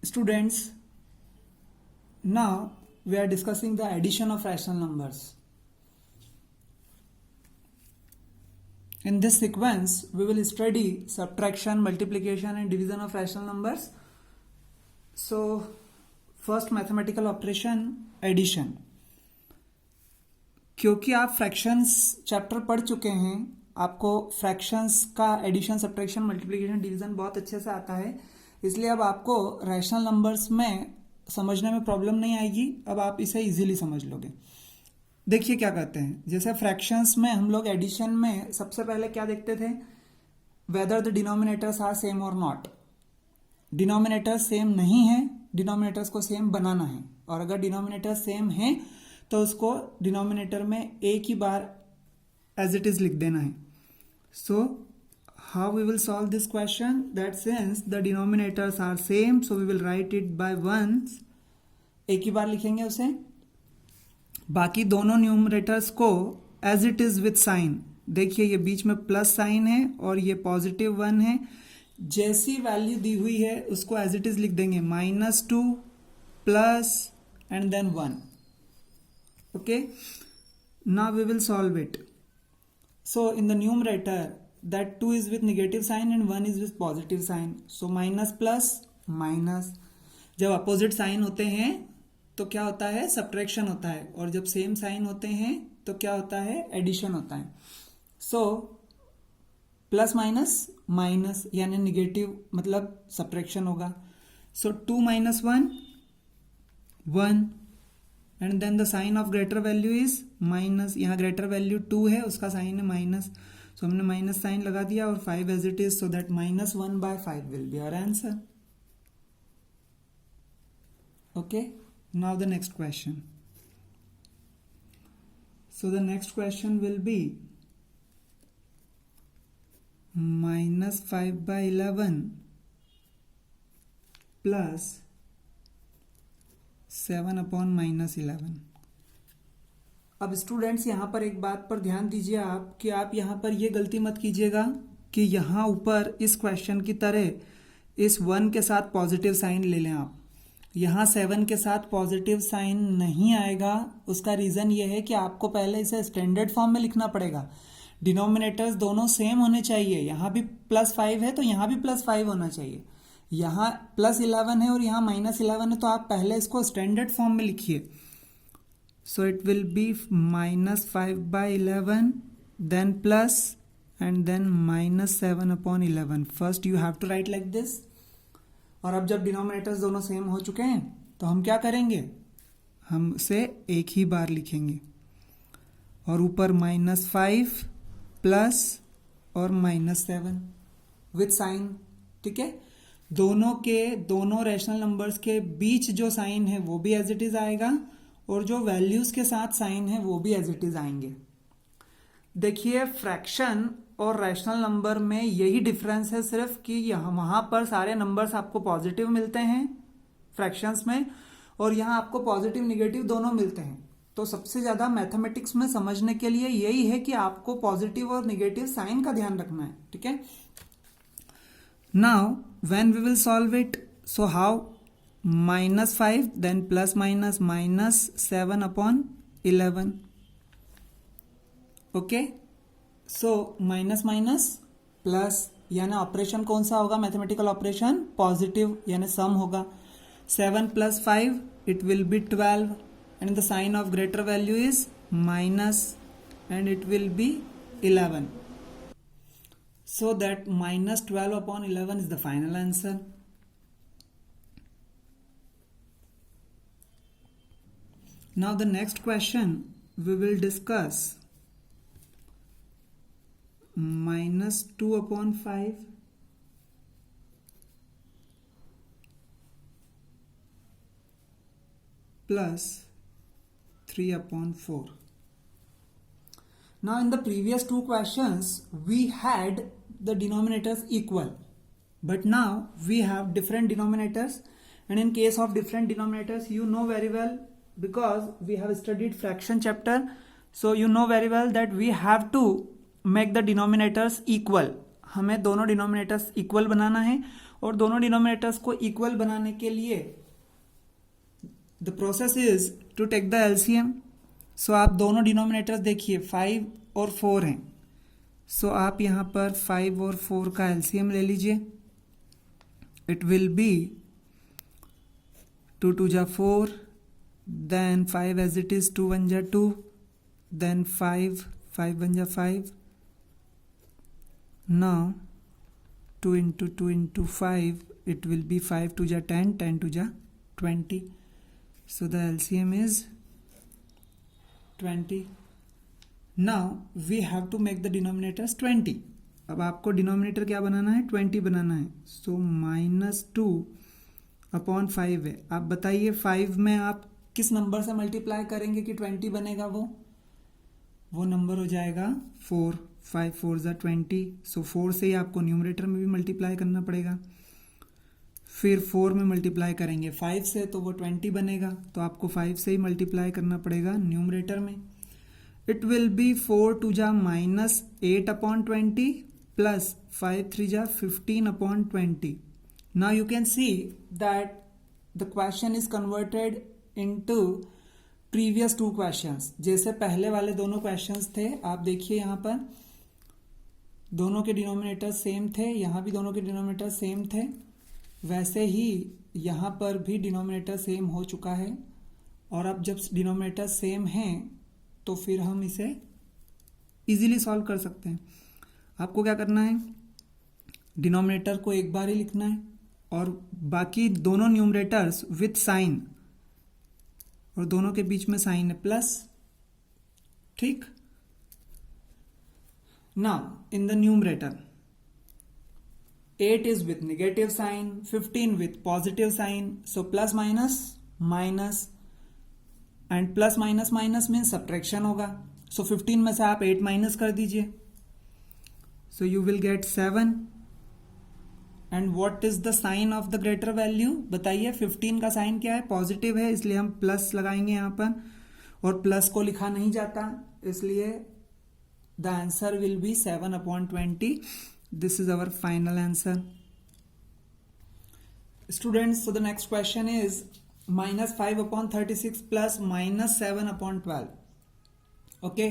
Students, now we are discussing the addition of rational numbers. In this sequence, we will study subtraction, multiplication and division of rational numbers. So, first mathematical operation, addition. क्योंकि आप fractions chapter पढ़ चुके हैं, आपको fractions का addition, subtraction, multiplication, division बहुत अच्छे से आता है, इसलिए अब आपको रैशनल नंबर्स में समझने में प्रॉब्लम नहीं आएगी. अब आप इसे इजीली समझ लोगे. देखिए क्या कहते हैं. जैसे फ्रैक्शंस में हम लोग एडिशन में सबसे पहले क्या देखते थे, whether the denominators are same और नॉट. डिनोमिनेटर्स सेम नहीं है, डिनोमिनेटर्स को सेम बनाना है, और अगर डिनोमिनेटर सेम है तो उसको डिनोमिनेटर में एक ही बार एज इट इज लिख देना है. So how we will solve this question, that since the denominators are same, so we will write it by once. एक ही बार लिखेंगे उसे. बाकी दोनों न्यूमरेटर्स को as it is with sign. देखिए ये बीच में प्लस साइन है और ये +1 है. जैसी वैल्यू दी हुई है उसको एज इट इज लिख देंगे, -2 plus and then 1. Okay, now we will solve it. So in the numerator, that 2 is with negative sign and 1 is with positive sign. So minus plus minus. जब opposite sign होते हैं तो क्या होता है, subtraction होता है, और जब सेम साइन होते हैं तो क्या होता है, एडिशन होता है. सो प्लस माइनस माइनस यानी निगेटिव, मतलब सब्ट्रैक्शन होगा. So 2 - 1 1, and then the sign of greater value is minus. यहाँ ग्रेटर वैल्यू 2 है, उसका साइन है माइनस, सो हमने माइनस साइन लगा दिया, और 5 as it is, so that -1/5 will be our answer. Okay, now the next question. So the next question will be -5/11 plus 7/-11. अब students यहाँ पर एक बात पर ध्यान दीजिए आप, कि आप यहाँ पर ये गलती मत कीजिएगा कि यहाँ ऊपर इस क्वेश्चन की तरह इस 1 के साथ पॉजिटिव साइन ले लें आप. यहाँ 7 के साथ पॉजिटिव साइन नहीं आएगा. उसका रीज़न ये है कि आपको पहले इसे स्टैंडर्ड फॉर्म में लिखना पड़ेगा. डिनोमिनेटर्स दोनों सेम होने चाहिए. यहाँ भी +5 है तो यहाँ भी +5 होना चाहिए. यहाँ +11 है और यहाँ -11 है, तो आप पहले इसको स्टैंडर्ड फॉर्म में लिखिए. So it will be -5/11 then plus and then -7/11. First you have to write like this. और अब जब डिनोमिनेटर्स दोनों सेम हो चुके हैं तो हम क्या करेंगे, हम उसे एक ही बार लिखेंगे, और ऊपर -5 प्लस और -7 विथ साइन. ठीक है, दोनों रैशनल नंबर्स के बीच जो साइन है वो भी एज इट इज आएगा, और जो वैल्यूज के साथ साइन है वो भी एज इट इज आएंगे. देखिए फ्रैक्शन और रैशनल नंबर में यही डिफरेंस है सिर्फ, कि यहाँ वहां पर सारे नंबर्स आपको पॉजिटिव मिलते हैं फ्रैक्शंस में, और यहाँ आपको पॉजिटिव निगेटिव दोनों मिलते हैं. तो सबसे ज्यादा मैथमेटिक्स में समझने के लिए यही है कि आपको पॉजिटिव और निगेटिव साइन का ध्यान रखना है. ठीक है. Now when we will solve it, so how, -5 then plus minus -7/11. Okay, so minus minus plus यानी ऑपरेशन कौन सा होगा, मैथमेटिकल ऑपरेशन पॉजिटिव यानी सम होगा. 7 + 5 it will be 12, and the sign of greater value is minus, and it will be 11. So that -12/11 is the final answer. Now the next question we will discuss -2/5 plus 3/4. Now in the previous two questions we had the denominators equal, but now we have different denominators, and in case of different denominators you know very well, because we have studied fraction chapter, so you know very well that we have to make the denominators equal. हमें दोनों denominators equal बनाना है, और दोनों denominators को equal बनाने के लिए the process is to take the LCM. So आप दोनों डिनोमिनेटर्स देखिए 5 और 4 हैं। सो आप यहाँ पर 5 और 4 का एलसीएम ले लीजिए। इट विल बी 2 2 जा 4, then 5 as it is, 2 1 जा 2, then 5 5 1 जा 5. Now 2 into 2 into 5, it will be 5 2 जा 10, 10 2 जा 20. So the LCM is 20. Now we have to make the denominators 20. अब आपको डिनोमिनेटर क्या बनाना है? 20 बनाना है। सो -2/5 है। आप बताइए 5 में आप किस नंबर से मल्टीप्लाई करेंगे कि 20 बनेगा? वो नंबर हो जाएगा 4। 5 4 जा 20। सो 4 से ही आपको न्यूमरेटर में भी मल्टीप्लाई करना पड़ेगा। फिर 4 में मल्टीप्लाई करेंगे 5 से तो वो 20 बनेगा, तो आपको 5 से ही मल्टीप्लाई करना पड़ेगा न्यूमरेटर में। इट विल बी 4 2 जा -8/20 प्लस 5 3 जा 15/20. Now you can see that the question is converted into previous two questions. जैसे पहले वाले दोनों questions थे, आप देखिए यहाँ पर दोनों के डिनोमिनेटर सेम थे, यहाँ भी दोनों के डिनोमिनेटर सेम थे, वैसे ही यहाँ पर भी डिनोमिनेटर सेम हो चुका है। और अब जब डिनोमिनेटर सेम हैं तो फिर हम इसे इजीली सॉल्व कर सकते हैं। आपको क्या करना है? डिनोमिनेटर को एक बार ही लिखना है और बाकी दोनों न्यूमरेटर्स विथ साइन, और दोनों के बीच में साइन है प्लस। ठीक। Now in the numerator 8 is with negative sign, 15 with positive sign, so plus minus minus, and plus minus minus means subtraction होगा। so 15 में से आप 8 माइनस कर दीजिए, so you will get 7. and what is the sign of the greater value? बताइए 15 का sign क्या है? पॉजिटिव है, इसलिए हम प्लस लगाएंगे यहाँ पर, और प्लस को लिखा नहीं जाता, इसलिए the answer will be 7/20. This is our final answer. Students, so the next question is -5/36 plus -7/12. Okay,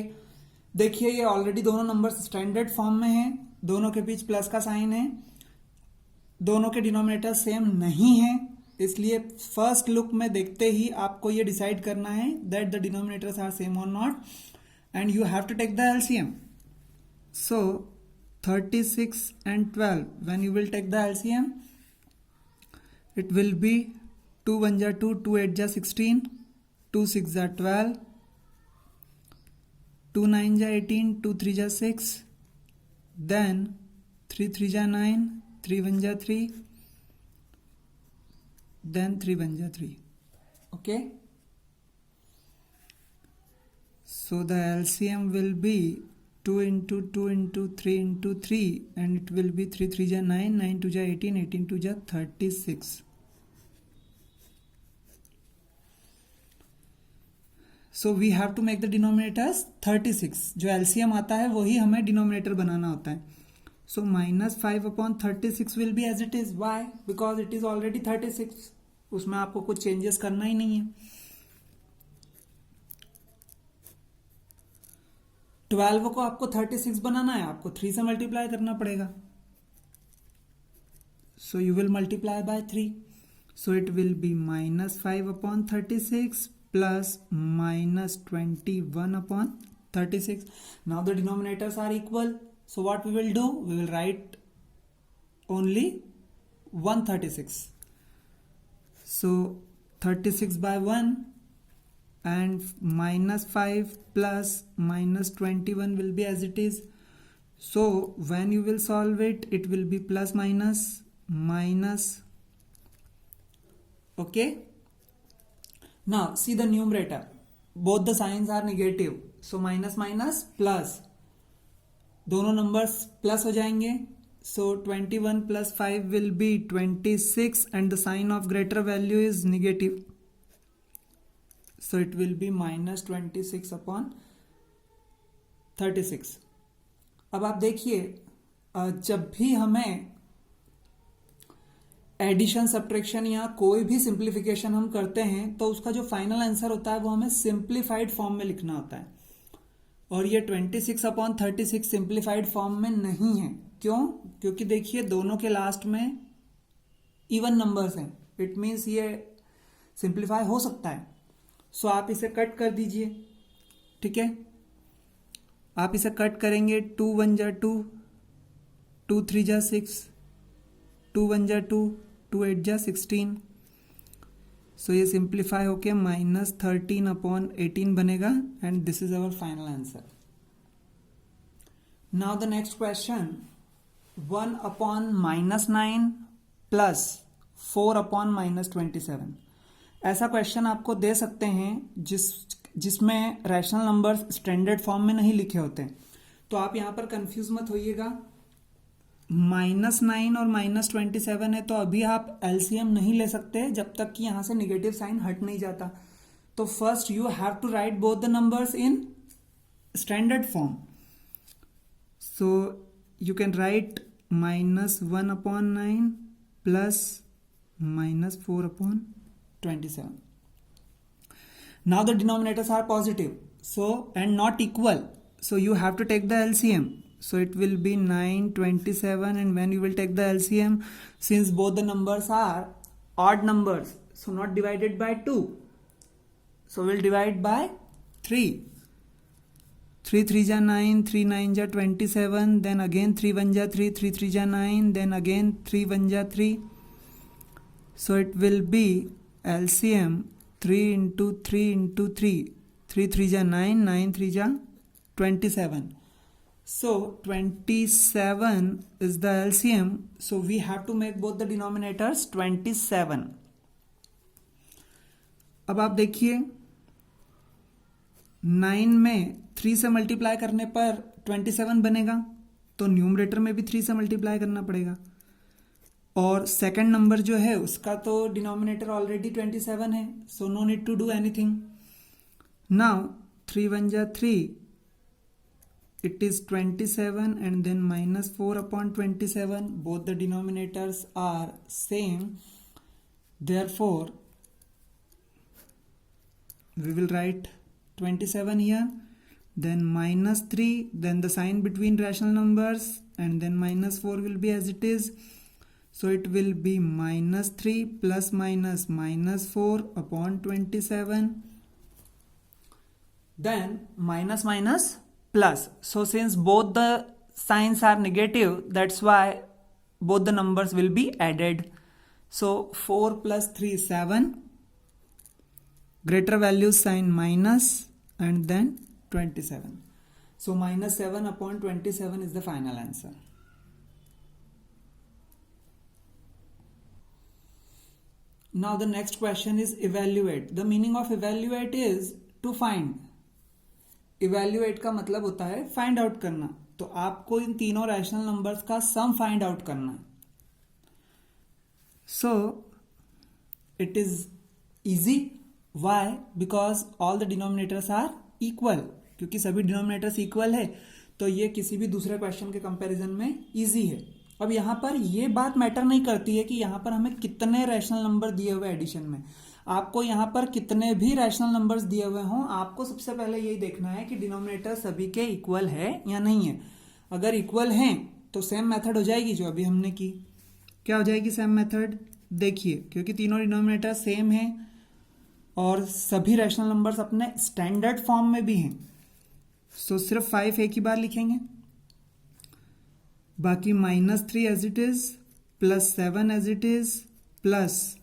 देखिए ये ऑलरेडी दोनों नंबर्स स्टैंडर्ड फॉर्म में हैं, दोनों के बीच प्लस का साइन है, दोनों के डिनोमिनेटर सेम नहीं है, इसलिए फर्स्ट लुक में देखते ही आपको ये डिसाइड करना है that the denominators are same और not, and you have to take the LCM. So 36 and 12, when you will take the LCM, it will be 2 1 ja 2, 2 8 ja 16, 2 6 ja 12, 2 9 ja 18, 2 3 ja 6, then 3 3 ja 9, 3 1 ja 3, then 3 1 ja 3. Okay, so the LCM will be 2 into 2 into 3 into 3, and it will be 3 3 ja 9, 9 2 ja 18, 18 2 ja 36. So we have to make the denominators 36. जो LCM आता है वही हमें denominator बनाना होता है. So -5/36 will be as it is. Why? Because it is already 36. उसमें आपको कुछ चेंजेस करना ही नहीं है. 12 को आपको 36 बनाना है, आपको 3 से मल्टीप्लाई करना पड़ेगा. So you will multiply by 3. So it will be -5/36 plus -21/36. Now the denominators are equal. So what we will do? We will write only 136. So 36 by 1. And -5 plus -21 will be as it is. So when you will solve it, it will be plus minus minus. Okay. Now see the numerator. Both the signs are negative. So minus minus plus. दोनों numbers plus हो जाएंगे. So 21 plus 5 will be 26, and the sign of greater value is negative. So it will be -26/36. अब आप देखिए, जब भी हमें addition subtraction या कोई भी सिंप्लीफिकेशन हम करते हैं तो उसका जो फाइनल आंसर होता है वो हमें सिंप्लीफाइड फॉर्म में लिखना होता है, और ये 26/36 सिंप्लीफाइड फॉर्म में नहीं है। क्यों? क्योंकि देखिए दोनों के लास्ट में इवन नंबर्स हैं, इट मीन्स ये सिंप्लीफाई हो सकता है। सो आप इसे कट कर दीजिए, ठीक है। आप इसे कट करेंगे, 2 1 जा 2, 2 3 जा 6, 2 1 जा 2, 2 8 जा 16। सो ये सिंप्लीफाई होके -13/18 बनेगा, and this is our final answer. Now the next question, 1/-9 plus 4/-27। ऐसा क्वेश्चन आपको दे सकते हैं जिसमें रैशनल नंबर्स स्टैंडर्ड फॉर्म में नहीं लिखे होते, तो आप यहां पर कंफ्यूज मत होइएगा। -9 और -27 है तो अभी आप एलसीएम नहीं ले सकते जब तक कि यहां से निगेटिव साइन हट नहीं जाता। तो first you have to write both the numbers in standard form. So you can write -1/9 plus -4/27. Now the denominators are positive, so and not equal, so you have to take the LCM. So it will be 9 27, and when you will take the LCM, since both the numbers are odd numbers, so not divided by 2, so we'll divide by 3. 3 3 ja 9, 3 9 ja 27, then again 3 1 ja 3, 3 3 ja 9, then again 3 1 ja 3. So it will be LCM 3 into 3 into 3. 3 3 ja 9, 9 3 ja 27. So 27 is the LCM. So we have to make both the denominators 27. अब आप देखिए 9 में 3 से multiply करने पर 27 बनेगा, तो numerator में भी 3 से मल्टीप्लाई करना पड़ेगा। और सेकंड नंबर जो है उसका तो डिनोमिनेटर ऑलरेडी 27 है, so no need to do anything. Now 3 1 जा 3, it is 27, and then -4/27, both the denominators are same, therefore we will write 27 here, then -3, then the sign between rational numbers, and then -4 will be as it is. So it will be -3 plus minus -4/27, then minus minus plus. So since both the signs are negative, that's why both the numbers will be added. So 4 plus 3 7, greater value sign minus, and then 27. So -7/27 is the final answer. Now the next question is evaluate. The meaning of evaluate is to find. Evaluate का मतलब होता है find out करना, तो आपको इन तीनों rational numbers का sum find out करना है। So it is easy. Why? Because all the denominators are equal. क्योंकि सभी डिनोमिनेटर्स इक्वल है तो ये किसी भी दूसरे क्वेश्चन के कंपैरिजन में इजी है। अब यहाँ पर ये बात मैटर नहीं करती है कि यहाँ पर हमें कितने रैशनल नंबर दिए हुए एडिशन में, आपको यहाँ पर कितने भी रैशनल नंबर्स दिए हुए हों, आपको सबसे पहले यही देखना है कि डिनोमिनेटर सभी के इक्वल है या नहीं है। अगर इक्वल हैं तो सेम मेथड हो जाएगी जो अभी हमने की। क्या हो जाएगी सेम मेथड? देखिए, क्योंकि तीनों डिनोमिनेटर सेम है और सभी रैशनल नंबर्स अपने स्टैंडर्ड फॉर्म में भी हैं, सो सिर्फ 5 एक ही बार लिखेंगे, बाकी -3 as it is, +7 as it is, plus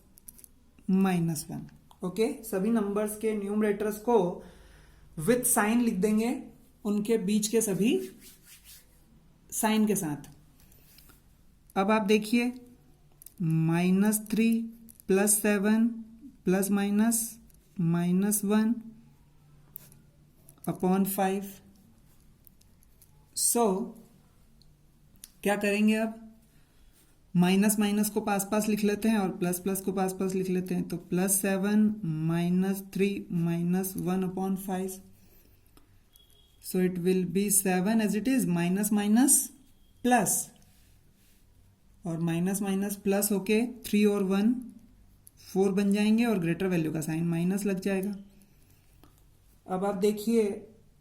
-1। Okay, सभी नंबर्स के न्यूमरेटर्स को विथ साइन लिख देंगे, उनके बीच के सभी साइन के साथ। अब आप देखिए -3 +7 प्लस माइनस -1/5। सो क्या करेंगे, अब माइनस माइनस को पास पास लिख लेते हैं और प्लस प्लस को पास पास लिख लेते हैं, तो +7 -3 -1/5। So it will be 7 as it is, minus minus plus, और माइनस माइनस प्लस होके 3 और 1 4 बन जाएंगे और ग्रेटर वैल्यू का साइन माइनस लग जाएगा। अब आप देखिए,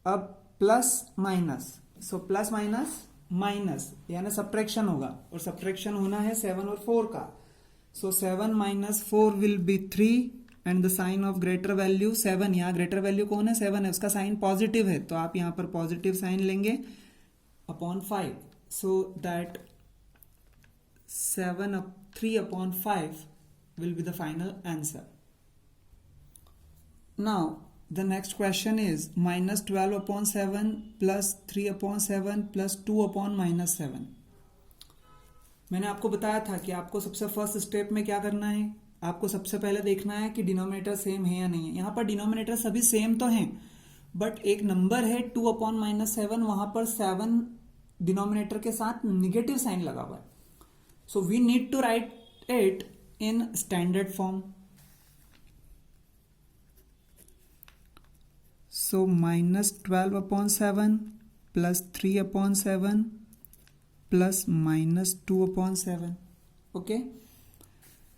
अब plus minus, so plus minus minus यानी सब्ट्रैक्शन होगा, और सब्ट्रैक्शन होना है 7 और 4 का। So 7 minus 4 will be 3 and the sign of greater value 7, यहाँ ग्रेटर वैल्यू कौन है 7 है, उसका साइन पॉजिटिव है, तो आप यहाँ पर पॉजिटिव साइन लेंगे upon 5, so that 3 upon 5 will be the final answer. Now the next question is minus 12 upon 7 plus 3 upon 7 plus 2 upon minus 7. मैंने आपको बताया था कि आपको सबसे फर्स्ट स्टेप में क्या करना है, आपको सबसे पहले देखना है कि डिनोमिनेटर सेम है या नहीं है। यहाँ पर डिनोमिनेटर सभी सेम तो हैं, बट एक नंबर है 2 upon minus 7, वहां पर 7 डिनोमिनेटर के साथ निगेटिव साइन लगा हुआ है। So we need to write it in standard form. So minus 12 upon 7 plus 3 upon 7 plus minus 2 upon 7. Okay.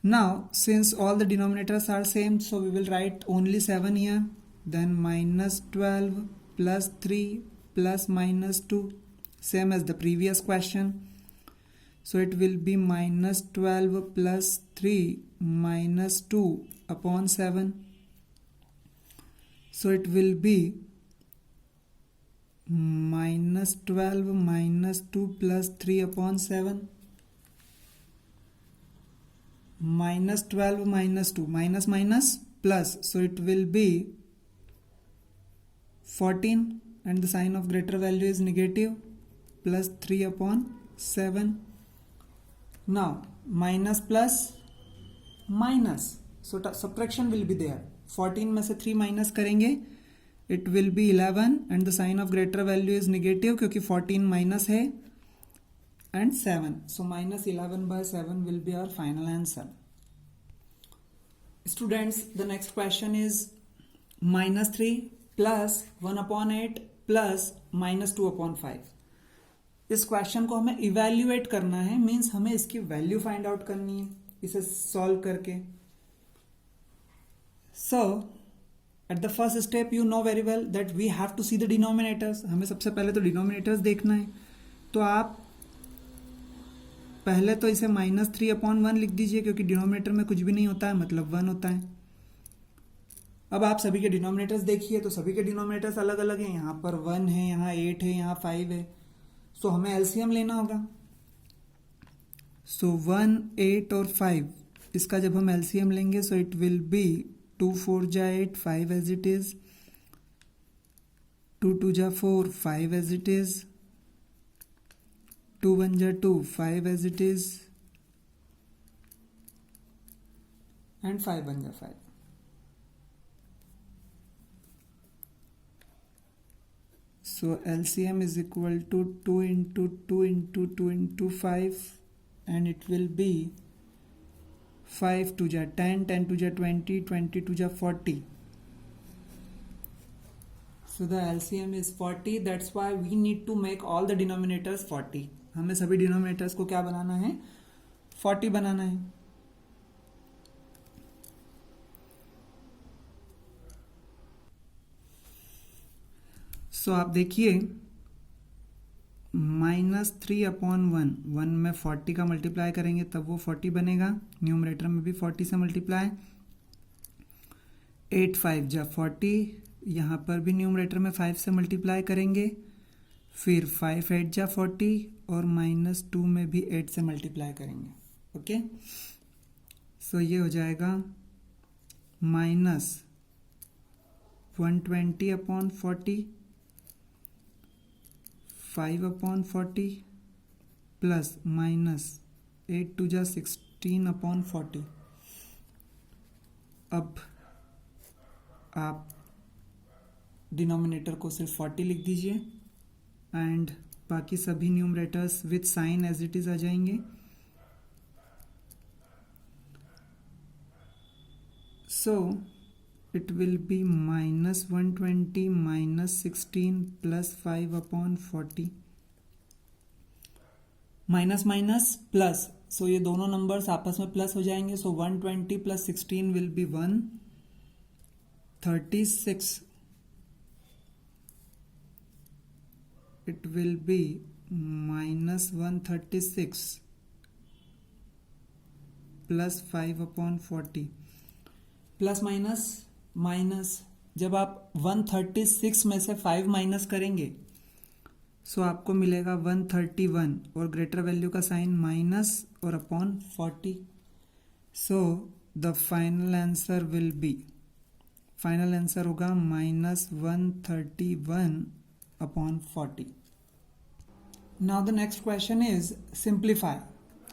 Now since all the denominators are same, so we will write only 7 here. Then minus 12 plus 3 plus minus 2, same as the previous question. So it will be minus 12 plus 3 minus 2 upon 7. So it will be minus 12 minus 2 plus 3 upon 7. Minus 12 minus 2, minus minus plus. So it will be 14 and the sign of greater value is negative, plus 3 upon 7. Now minus plus minus, so subtraction will be there. 14 में से 3 minus करेंगे, it will be 11 and the sign of greater value is negative क्योंकि 14 minus है, and 7. So minus 11 by 7 will be our final answer. Students, the next question is minus 3 plus 1 upon 8 plus minus 2 upon 5. इस question को हमें evaluate करना है, means हमें इसकी value find out करनी है इसे सॉल्व करके। So at the first step you know very well that we have to see the denominators. हमें सबसे पहले तो डिनोमिनेटर्स देखना है, तो आप पहले तो इसे माइनस 3 अपॉन 1 लिख दीजिए क्योंकि डिनोमिनेटर में कुछ भी नहीं होता है, मतलब 1 होता है। अब आप सभी के डिनोमिनेटर्स देखिए, तो सभी के डिनोमिनेटर्स अलग अलग हैं, यहाँ पर 1 है, यहाँ 8 है, यहाँ 5 है। सो हमें एलसीएम लेना होगा। सो 1, 8 और 5, इसका जब हम एलसीएम लेंगे सो इट विल बी 2 4 जा 8, 5 एज इट इज, 2 2 जा 4, 5 एज इट इज, 2 1 जा 2, 5 एज इट इज, एंड 5 1 जा 5। So LCM is equal to 2 into 2 into 2 into 5, and it will be 5 2 ja 10, 10 2 ja 20, 20 2 ja 40. So the LCM is 40. That's why we need to make all the denominators 40. हमें सभी denominators को क्या बनाना है, 40 बनाना है। सो आप देखिए, minus 3 upon 1, 1 में 40 का मल्टीप्लाई करेंगे तब वो 40 बनेगा, न्यूमरेटर में भी 40 से मल्टीप्लाई, 8 5 जा 40, यहाँ पर भी न्यूमरेटर में 5 से मल्टीप्लाई करेंगे, फिर 5 8 जा 40 और माइनस 2 में भी 8 से मल्टीप्लाई करेंगे। ओके, सो ये हो जाएगा minus 120 upon 40, 5 upon 40 plus minus 8 2 जा 16 अपॉन 40। अब आप डिनोमिनेटर को सिर्फ 40 लिख दीजिए एंड बाकी सभी numerators with sign as it is आ जाएंगे। So it will be minus 120 minus 16 plus 5 upon 40, minus minus plus, so ये दोनों नंबर्स आपस में प्लस हो जाएंगे. So 120 plus 16 will be 136. It will be minus 136 plus 5/40. Plus minus minus, जब आप 136 में से 5 माइनस करेंगे सो आपको मिलेगा 131 और ग्रेटर वैल्यू का साइन माइनस और upon 40. So the final answer will be, final answer होगा -131/40. Now the next question is simplify.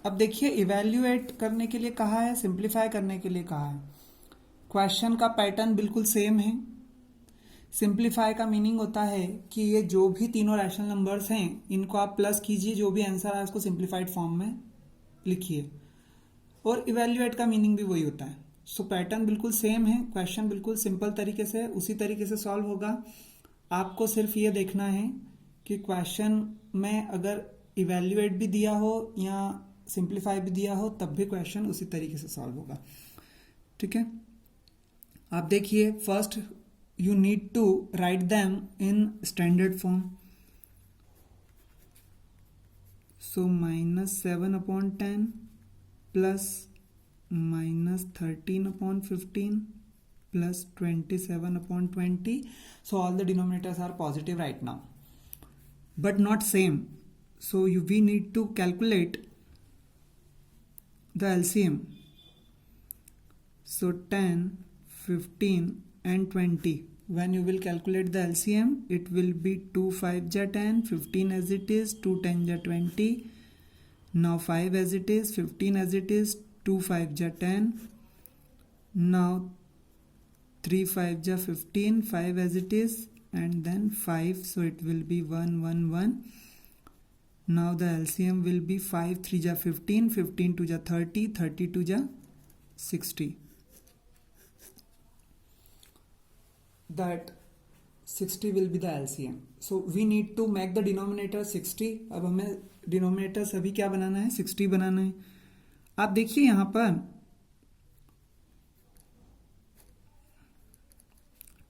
अब देखिए इवेल्युएट करने के लिए कहा है, सिंप्लीफाई करने के लिए कहा है. क्वेश्चन का पैटर्न बिल्कुल सेम है. सिंप्लीफाई का मीनिंग होता है कि ये जो भी तीनों रैशनल नंबर्स हैं इनको आप प्लस कीजिए, जो भी आंसर आए उसको सिंप्लीफाइड फॉर्म में लिखिए. और इवेल्युएट का मीनिंग भी वही होता है. सो पैटर्न बिल्कुल सेम है. क्वेश्चन बिल्कुल सिंपल तरीके से उसी तरीके से सॉल्व होगा. आपको सिर्फ ये देखना है कि क्वेश्चन में अगर इवेल्युएट भी दिया हो या सिंप्लीफाई भी दिया हो तब भी क्वेश्चन उसी तरीके से सॉल्व होगा. ठीक है, आप देखिए first you need to write them in standard form. So -7/10 plus -13/15 plus 27/20. So all the denominators are positive right now, but not same. So we need to calculate the LCM. So 10, 15 and 20. When you will calculate the LCM, it will be 2 5 ja 10, 15 as it is, 2 10 ja 20. Now 5 as it is, 15 as it is, 2 5 ja 10. Now 3 5 ja 15, 5 as it is, and then 5, so it will be 1 1 1. Now the LCM will be 5 3 ja 15, 15 2 ja 30, 32 ja 60. That 60 will be the LCM. So we need to make the denominator 60. अब हमें denominator सभी क्या बनाना है, 60 बनाना है. आप देखिए यहां पर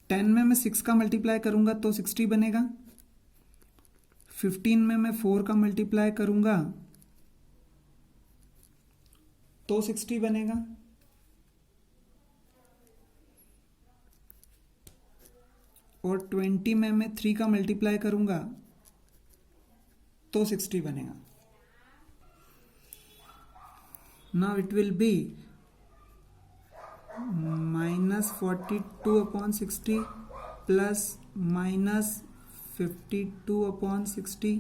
10 में मैं 6 का मल्टीप्लाई करूंगा तो 60 बनेगा. 15 में मैं 4 का मल्टीप्लाई करूंगा तो 60 बनेगा. और 20 में मैं 3 का मल्टीप्लाई करूंगा तो 60 बनेगा. Now it will B -42/60 plus -52/60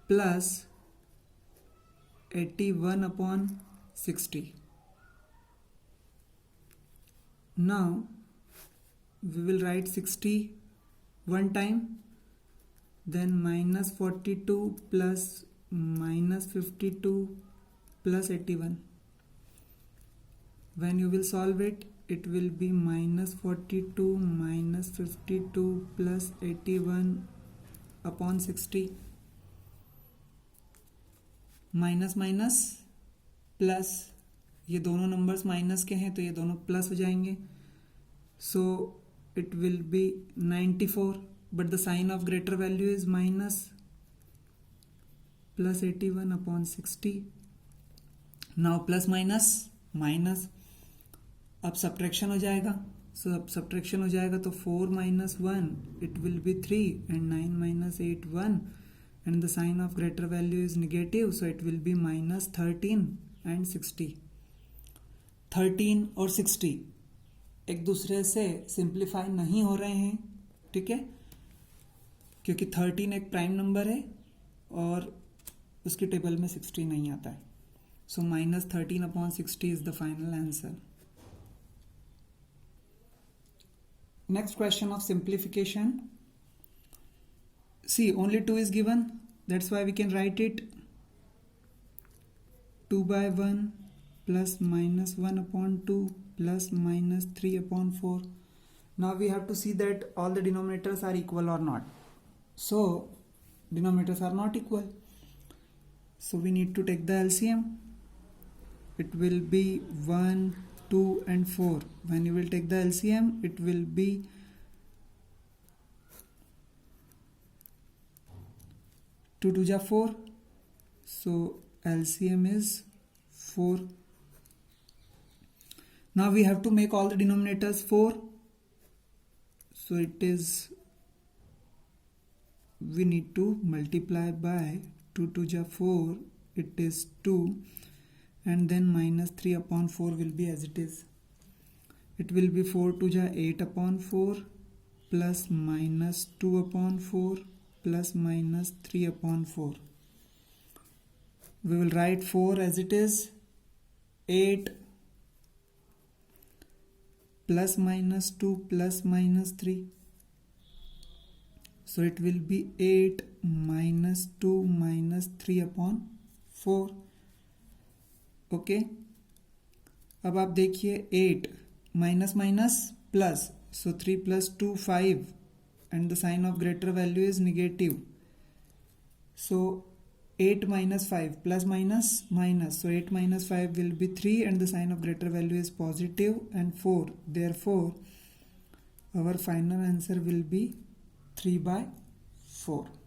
plus 81/60. Now we will write 60 one time, then -42 plus -52 plus 81. When you will solve it, it will be -42 -52 plus 81/60. Minus minus plus, ये दोनों नंबर्स माइनस के हैं तो ये दोनों प्लस हो जाएंगे. So it will be 94, but the sign of greater value is minus, plus 81/60. Now plus minus minus, अब सब्ट्रैक्शन हो जाएगा. सो अब सब्ट्रैक्शन हो जाएगा तो 4 - 1 it will be 3 and 9 - 8 1, and the sign of greater value is negative, so it will be -13 and 60. 13 और 60 एक दूसरे से सिंप्लीफाई नहीं हो रहे हैं. ठीक है, क्योंकि 13 एक प्राइम नंबर है और उसकी टेबल में 60 नहीं आता है. सो -13/60 is the final answer. Next question of simplification. See, only 2 is given, that's why we can write it 2/1 plus -1/2 plus -3/4. Now we have to see that all the denominators are equal or not. So denominators are not equal. So we need to take the LCM. It will be 1, 2 and 4. When you will take the LCM, it will be 2 2 ja 4. So LCM is 4. Now we have to make all the denominators 4. So it is, we need to multiply by 2 2 ja 4. It is 2. And then minus 3 upon 4 will be as it is. It will be 4 2 ja 8 upon 4 plus minus 2 upon 4 plus minus 3 upon 4. We will write 4 as it is, 8 plus minus 2 plus minus 3. So it will be 8 minus 2 minus 3 upon 4. Okay अब आप देखिए 8 minus minus plus, so 3 + 2 5 and the sign of greater value is negative. So 8 minus 5 plus minus minus, so 8 minus 5 will be 3 and the sign of greater value is positive and 4. Therefore our final answer will be 3/4.